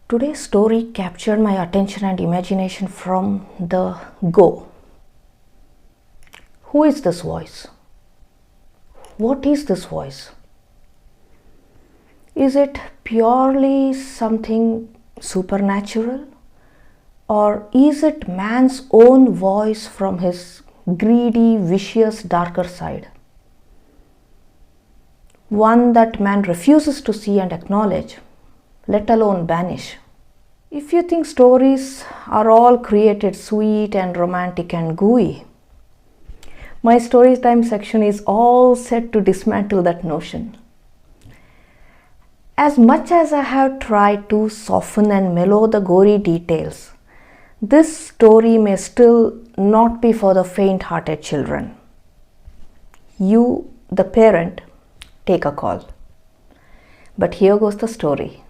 Today's story captured my attention and imagination from the go. Who is this voice? What is this voice? Is it purely something supernatural? Or is it man's own voice from his greedy, vicious, darker side? One that man refuses to see and acknowledge, let alone banish. If you think stories are all created sweet and romantic and gooey, my story time section is all set to dismantle that notion. As much as I have tried to soften and mellow the gory details, this story may still not be for the faint-hearted children. You, the parent, take a call. But here goes the story.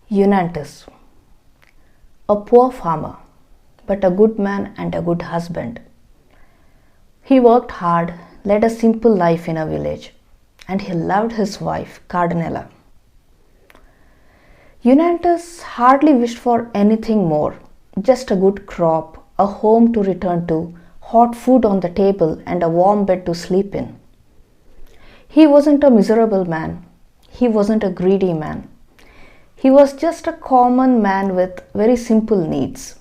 Univerfield, a poor farmer, but a good man and a good husband. He worked hard, led a simple life in a village, and he loved his wife, Cardinella. Univerfield hardly wished for anything more, just a good crop, a home to return to, hot food on the table, and a warm bed to sleep in. He wasn't a miserable man. He wasn't a greedy man. He was just a common man with very simple needs.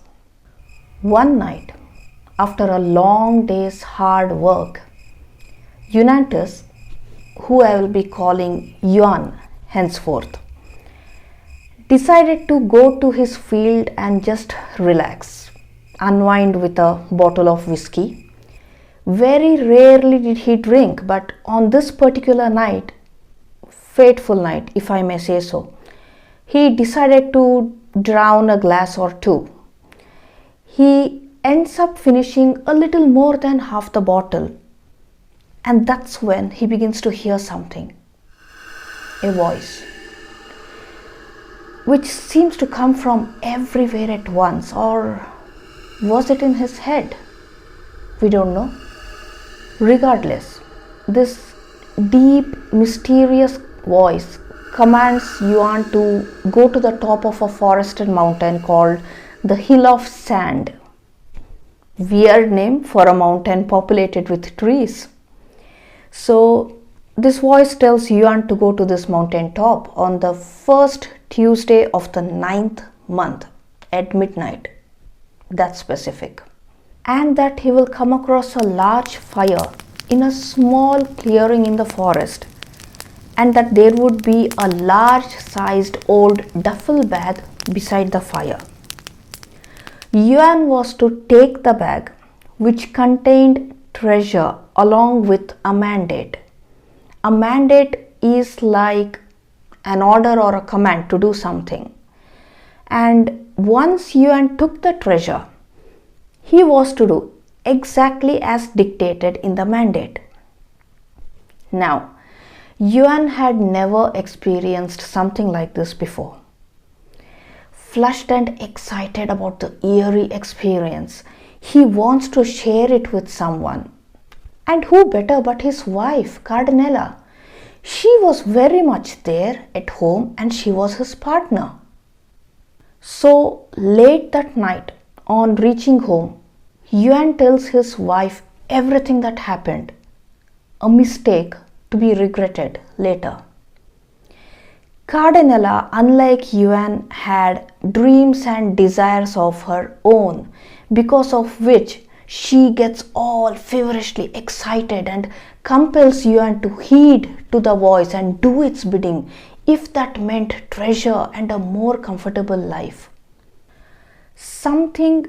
One night, after a long day's hard work, Univerfield, who I will be calling Yuan henceforth, decided to go to his field and just relax, unwind with a bottle of whiskey. Very rarely did he drink, but on this particular night, fateful night, if I may say so, he decided to drown a glass or two. He ends up finishing a little more than half the bottle, and that's when he begins to hear something. A voice, which seems to come from everywhere at once, or was it in his head? We don't know. Regardless, this deep, mysterious voice commands Yuan to go to the top of a forested mountain called the Hill of Sand. Weird name for a mountain populated with trees. So this voice tells Yuan to go to this mountain top on the first Tuesday of the 9th month at midnight. That's specific. And that he will come across a large fire in a small clearing in the forest, and that there would be a large-sized old duffel bag beside the fire. Yuan was to take the bag, which contained treasure, along with a mandate. A mandate is like an order or a command to do something. And once Yuan took the treasure, he was to do exactly as dictated in the mandate. Now, Yuan had never experienced something like this before. Flushed and excited about the eerie experience, he wants to share it with someone. And who better but his wife, Cardinella? She was very much there at home and she was his partner. So late that night, on reaching home, Yuan tells his wife everything that happened. A mistake to be regretted later. Cardinella, unlike Yuan, had dreams and desires of her own, because of which she gets all feverishly excited and compels Yuan to heed to the voice and do its bidding, if that meant treasure and a more comfortable life. Something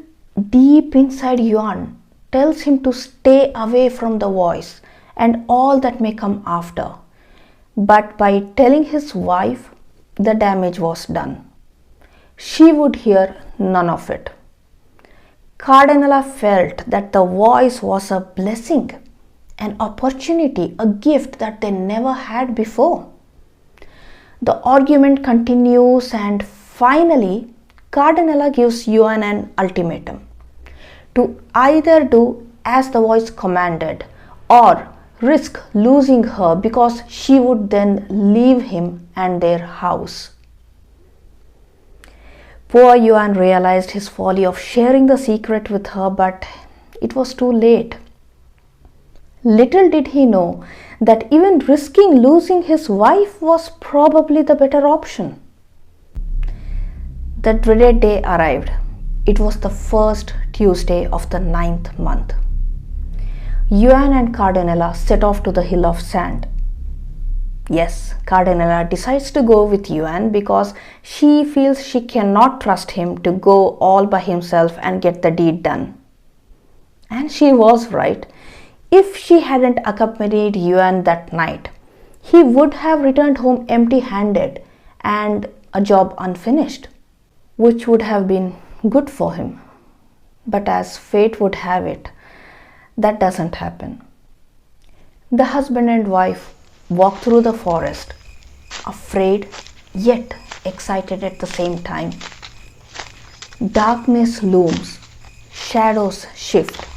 deep inside Yuan tells him to stay away from the voice and all that may come after. But by telling his wife, the damage was done. She would hear none of it. Cardinala felt that the voice was a blessing, an opportunity, a gift that they never had before. The argument continues and finally Cardinala gives Yuan an ultimatum to either do as the voice commanded or risk losing her because she would then leave him and their house. Poor Yuan realized his folly of sharing the secret with her, but it was too late. Little did he know that even risking losing his wife was probably the better option. The dreaded day arrived. It was the first Tuesday of the 9th month. Yuan and Cardinala set off to the hill of sand. Yes, Cardinala decides to go with Yuan because she feels she cannot trust him to go all by himself and get the deed done. And she was right. If she hadn't accompanied Yuan that night, he would have returned home empty-handed and a job unfinished, which would have been good for him. But as fate would have it, that doesn't happen. The husband and wife walk through the forest, afraid yet excited at the same time. Darkness looms, shadows shift,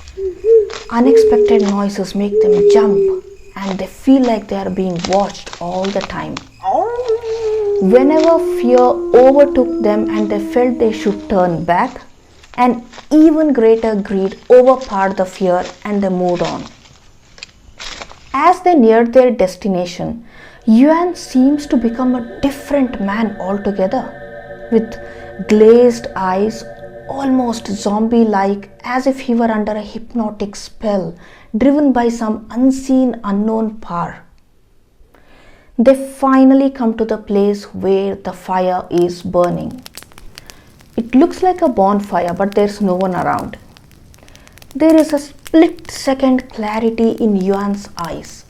unexpected noises make them jump and they feel like they are being watched all the time. Whenever fear overtook them and they felt they should turn back, an even greater greed overpowered the fear and they moved on. As they neared their destination, Yuan seems to become a different man altogether, with glazed eyes, almost zombie-like, as if he were under a hypnotic spell, driven by some unseen, unknown power. They finally come to the place where the fire is burning. It looks like a bonfire, but there's no one around. There is a split-second clarity in Yuan's eyes,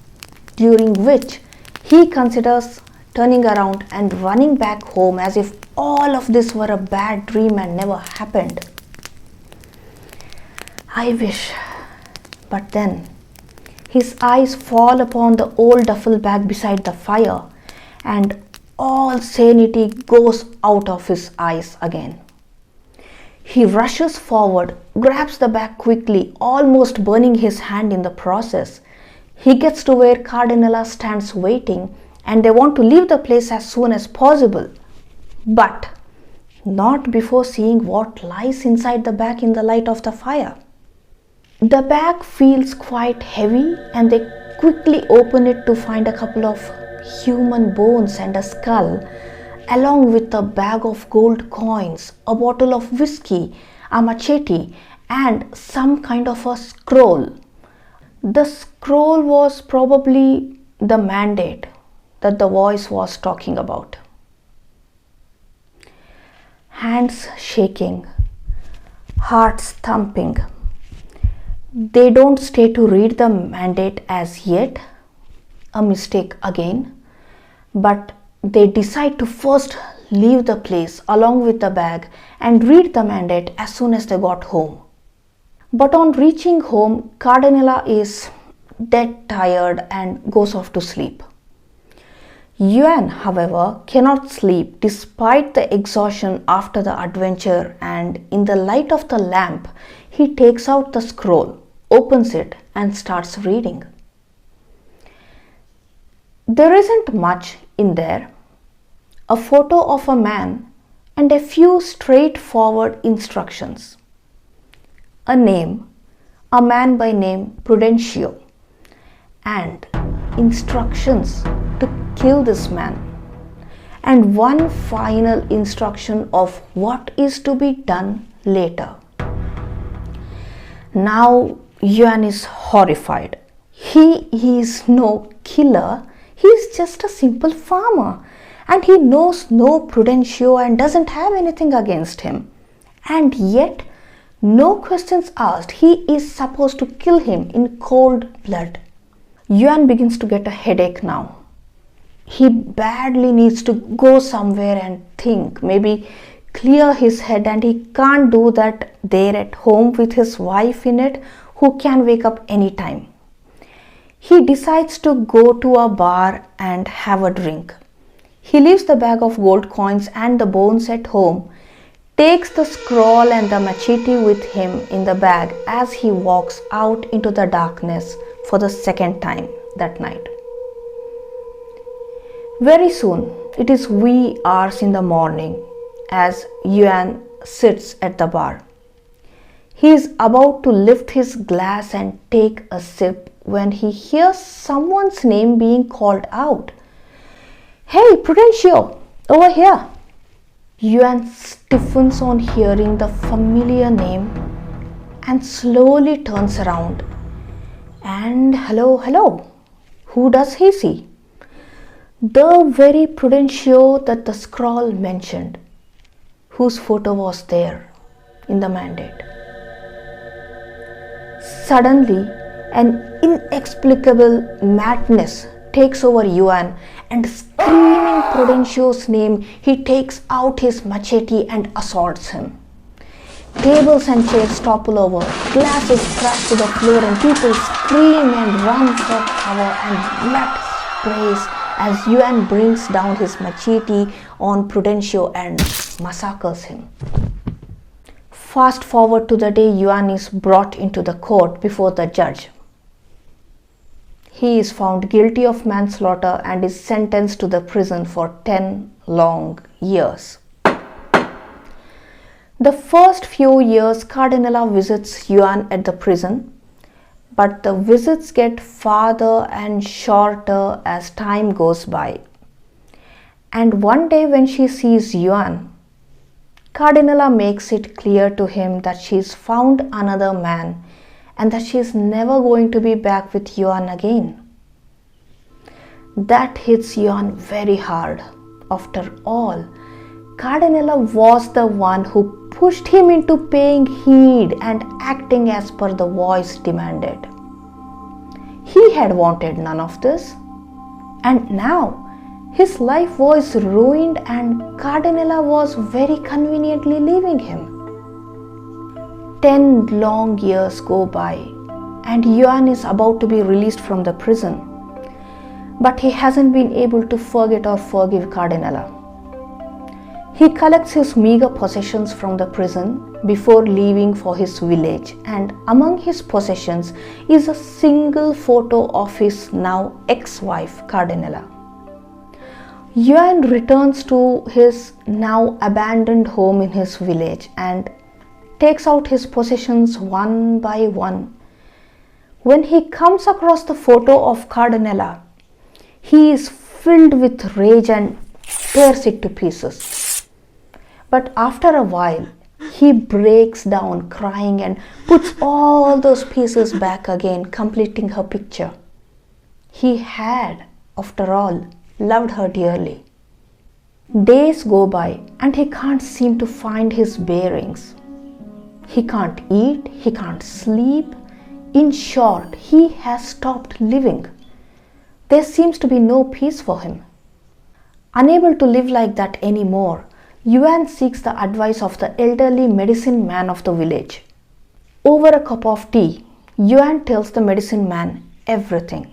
during which he considers turning around and running back home as if all of this were a bad dream and never happened. I wish, but then his eyes fall upon the old duffel bag beside the fire and all sanity goes out of his eyes again. He rushes forward, grabs the bag quickly, almost burning his hand in the process. He gets to where Cardinala stands waiting and they want to leave the place as soon as possible. But not before seeing what lies inside the bag in the light of the fire. The bag feels quite heavy and they quickly open it to find a couple of human bones and a skull, along with a bag of gold coins, a bottle of whiskey, a machete, and some kind of a scroll. The scroll was probably the mandate that the voice was talking about. Hands shaking, hearts thumping. They don't stay to read the mandate as yet, a mistake again, but they decide to first leave the place along with the bag and read the mandate as soon as they got home. But on reaching home, Cardinala is dead tired and goes off to sleep. Yuan, however, cannot sleep despite the exhaustion after the adventure, and in the light of the lamp, he takes out the scroll, opens it and starts reading. There isn't much in there. A photo of a man and a few straightforward instructions. A name, a man by name Prudencio, and instructions to kill this man, and one final instruction of what is to be done later. Now Yuan is horrified. He is no killer, he is just a simple farmer, and he knows no Prudencio and doesn't have anything against him. And yet, no questions asked, he is supposed to kill him in cold blood. Yuan begins to get a headache now. He badly needs to go somewhere and think, maybe clear his head, and he can't do that there at home with his wife in it, who can wake up anytime. He decides to go to a bar and have a drink. He leaves the bag of gold coins and the bones at home, takes the scroll and the machete with him in the bag as he walks out into the darkness for the second time that night. Very soon, it is wee hours in the morning as Yuan sits at the bar. He is about to lift his glass and take a sip when he hears someone's name being called out. "Hey, Prudencio, over here!" Yuan stiffens on hearing the familiar name and slowly turns around. And hello, who does he see? The very Prudencio that the scroll mentioned, whose photo was there in the mandate. Suddenly, an inexplicable madness takes over Yuan, and screaming Prudencio's name, he takes out his machete and assaults him. Tables and chairs topple over, glasses crash to the floor, and people scream and run for cover, and blood sprays as Yuan brings down his machete on Prudencio and massacres him. Fast forward to the day Yuan is brought into the court before the judge. He is found guilty of manslaughter and is sentenced to the prison for 10 long years. The first few years, Cardinala visits Yuan at the prison, but the visits get farther and shorter as time goes by. And one day when she sees Yuan, Cardinala makes it clear to him that she's found another man and that she's never going to be back with Yuan again. That hits Yuan very hard. After all, Cardinala was the one who pushed him into paying heed and acting as per the voice demanded. He had wanted none of this, and now his life was ruined and Cardinala was very conveniently leaving him. 10 long years go by and Yuan is about to be released from the prison. But he hasn't been able to forget or forgive Cardinala. He collects his meager possessions from the prison before leaving for his village, and among his possessions is a single photo of his now ex-wife Cardinala. Yuan returns to his now abandoned home in his village and takes out his possessions one by one. When he comes across the photo of Cardinala, he is filled with rage and tears it to pieces. But after a while, he breaks down crying and puts all those pieces back again, completing her picture. He had, after all, loved her dearly. Days go by and he can't seem to find his bearings. He can't eat, he can't sleep. In short, he has stopped living. There seems to be no peace for him. Unable to live like that anymore, Yuan seeks the advice of the elderly medicine man of the village. Over a cup of tea, Yuan tells the medicine man everything.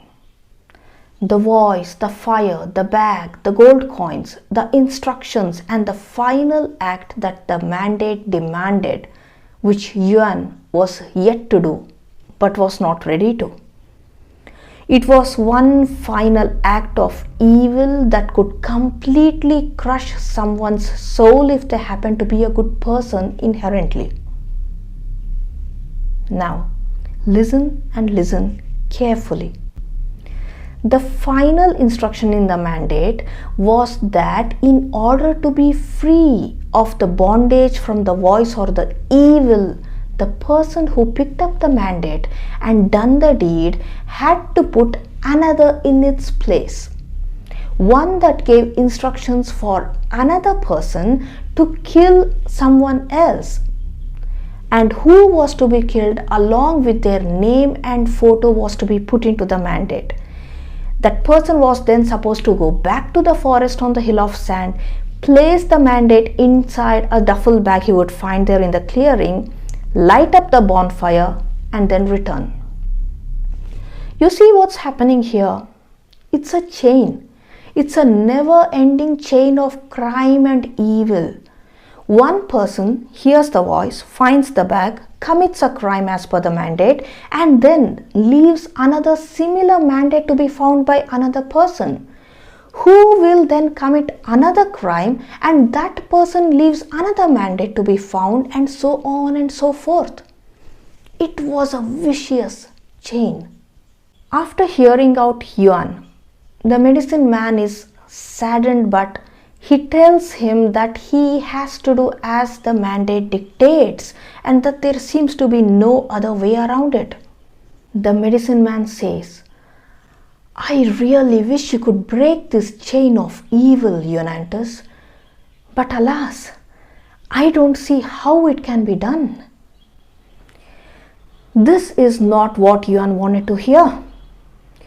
The voice, the fire, the bag, the gold coins, the instructions, and the final act that the mandate demanded, which Yuan was yet to do, but was not ready to. It was one final act of evil that could completely crush someone's soul if they happen to be a good person inherently. Now, listen and listen carefully. The final instruction in the mandate was that in order to be free of the bondage from the voice or the evil, the person who picked up the mandate and done the deed had to put another in its place. one that gave instructions for another person to kill someone else, and who was to be killed along with their name and photo was to be put into the mandate. That person was then supposed to go back to the forest on the hill of sand, place the mandate inside a duffel bag he would find there in the clearing, light up the bonfire, and then return. You see what's happening here? It's a chain. It's a never-ending chain of crime and evil. One person hears the voice, finds the bag, commits a crime as per the mandate, and then leaves another similar mandate to be found by another person, who will then commit another crime, and that person leaves another mandate to be found, and so on and so forth. It was a vicious chain. After hearing out Yuan, the medicine man is saddened, but he tells him that he has to do as the mandate dictates and that there seems to be no other way around it. The medicine man says, "I really wish you could break this chain of evil, Yuanantus, but alas, I don't see how it can be done." This is not what Yuan wanted to hear.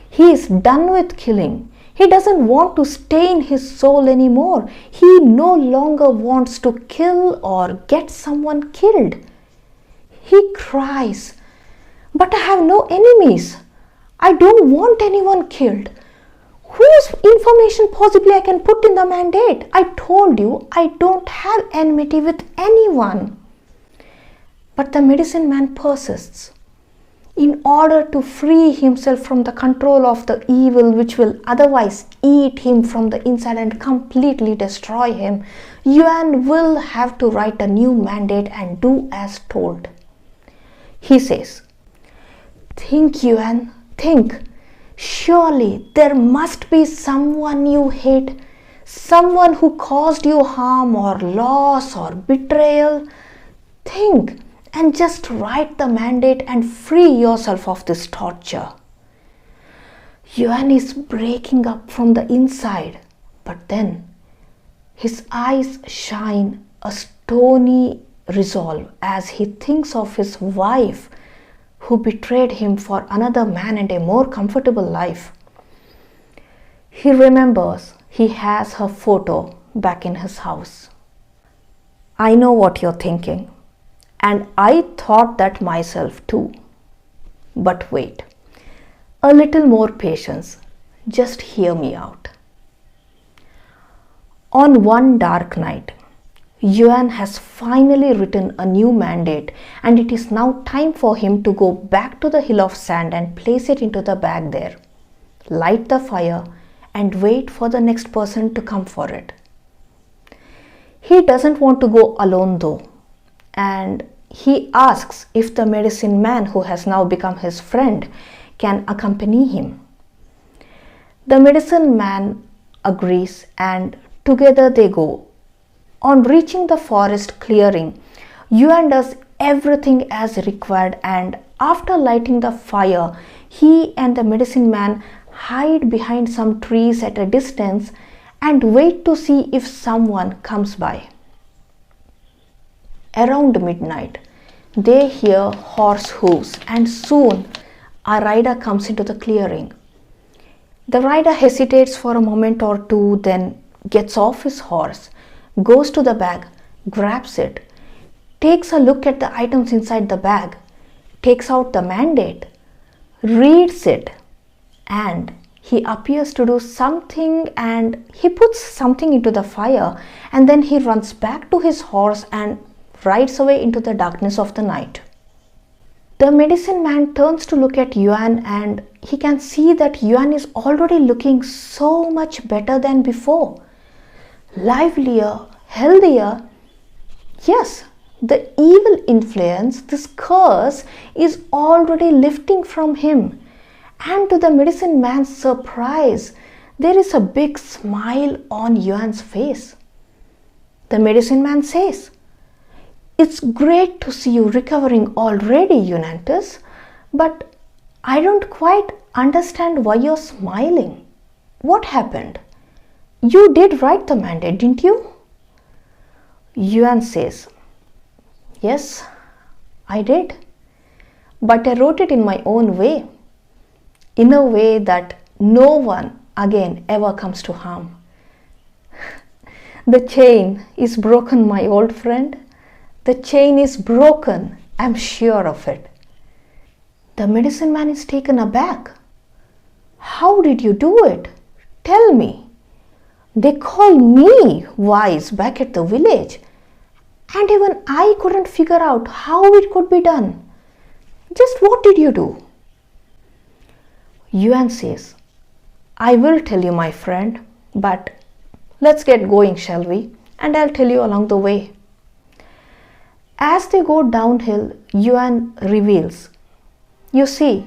He is done with killing. He doesn't want to stain his soul anymore. He no longer wants to kill or get someone killed. He cries, "But I have no enemies. I don't want anyone killed. Whose information possibly I can put in the mandate? I told you I don't have enmity with anyone." But the medicine man persists. In order to free himself from the control of the evil which will otherwise eat him from the inside and completely destroy him, Yuan will have to write a new mandate and do as told. He says, "Think, Yuan, think. Surely there must be someone you hate, someone who caused you harm or loss or betrayal. Think and just write the mandate and free yourself of this torture." Yuan is breaking up from the inside, but then his eyes shine a stony resolve as he thinks of his wife who betrayed him for another man and a more comfortable life. He remembers he has her photo back in his house. I know what you're thinking. And I thought that myself too. But wait, a little more patience. Just hear me out. On one dark night, Yuan has finally written a new mandate, and it is now time for him to go back to the hill of sand and place it into the bag there, light the fire, and wait for the next person to come for it. He doesn't want to go alone though, and he asks if the medicine man, who has now become his friend, can accompany him. The medicine man agrees, and together they go. On reaching the forest clearing, Yuan does everything as required, and after lighting the fire, he and the medicine man hide behind some trees at a distance and wait to see if someone comes by. Around midnight, they hear horse hooves, and soon a rider comes into the clearing. The rider hesitates for a moment or two, then gets off his horse, goes to the bag, grabs it, takes a look at the items inside the bag, takes out the mandate, reads it, and he appears to do something, and he puts something into the fire, and then he runs back to his horse and rides away into the darkness of the night. The medicine man turns to look at Yuan, and he can see that Yuan is already looking so much better than before. Livelier, healthier. Yes, the evil influence, this curse, is already lifting from him. And to the medicine man's surprise, there is a big smile on Yuan's face. The medicine man says, "It's great to see you recovering already, Yuanantus, but I don't quite understand why you're smiling. What happened?" You did write the mandate, didn't you? Yuan says, yes, I did. But I wrote it in my own way. In a way that no one again ever comes to harm. The chain is broken, my old friend. The chain is broken. I'm sure of it. The medicine man is taken aback. How did you do it? Tell me. They call me wise back at the village. And even I couldn't figure out how it could be done. Just what did you do? Yuan says, I will tell you, my friend, but let's get going, shall we? And I'll tell you along the way. As they go downhill, Yuan reveals, you see,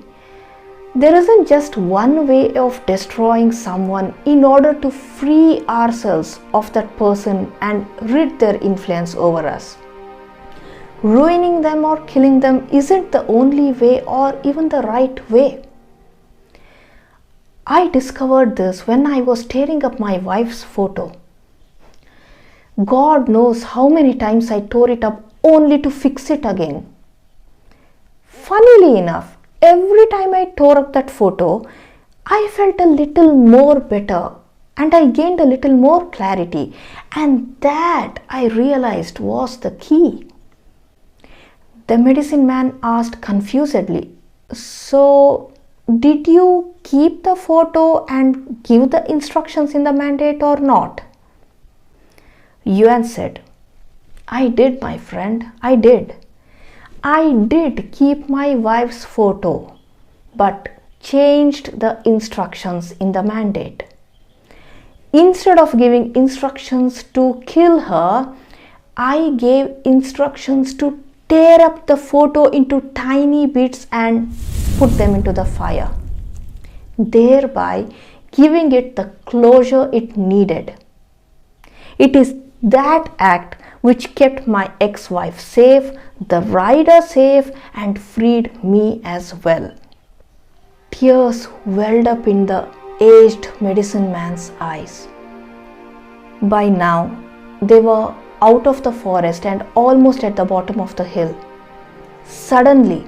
there isn't just one way of destroying someone in order to free ourselves of that person and rid their influence over us. Ruining them or killing them isn't the only way or even the right way. I discovered this when I was tearing up my wife's photo. God knows how many times I tore it up only to fix it again. Funnily enough, every time I tore up that photo, I felt a little more better and I gained a little more clarity, and that I realized was the key. The medicine man asked confusedly, so did you keep the photo and give the instructions in the mandate or not? Yuan said, I did, my friend, I did. I did keep my wife's photo, but changed the instructions in the mandate. Instead of giving instructions to kill her, I gave instructions to tear up the photo into tiny bits and put them into the fire, thereby giving it the closure it needed. It is that act which kept my ex-wife safe, the rider safe, and freed me as well. Tears welled up in the aged medicine man's eyes. By now, they were out of the forest and almost at the bottom of the hill. Suddenly,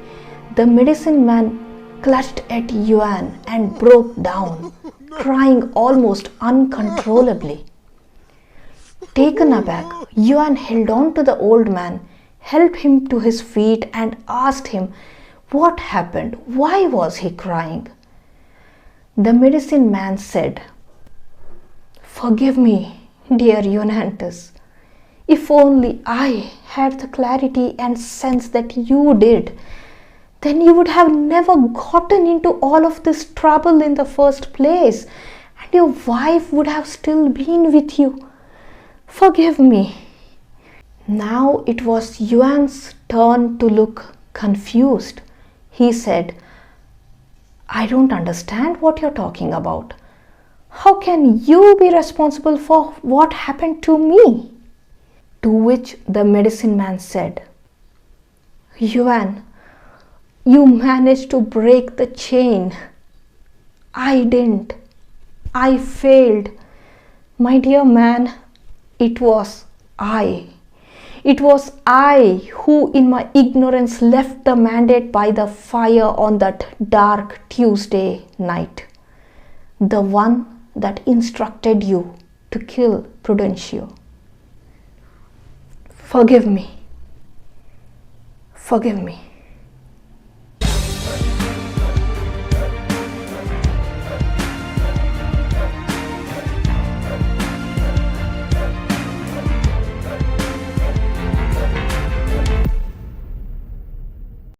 the medicine man clutched at Yuan and broke down, crying almost uncontrollably. Taken aback, Yuan held on to the old man, helped him to his feet and asked him what happened, why was he crying? The medicine man said, Forgive me, dear Yuanantis. If only I had the clarity and sense that you did, then you would have never gotten into all of this trouble in the first place, and your wife would have still been with you. Forgive me. Now it was Yuan's turn to look confused. He said, I don't understand what you're talking about. How can you be responsible for what happened to me? To which the medicine man said, Yuan, you managed to break the chain. I didn't. I failed. My dear man, it was I. It was I who in my ignorance left the mandate by the fire on that dark Tuesday night. The one that instructed you to kill Prudencio. Forgive me. Forgive me.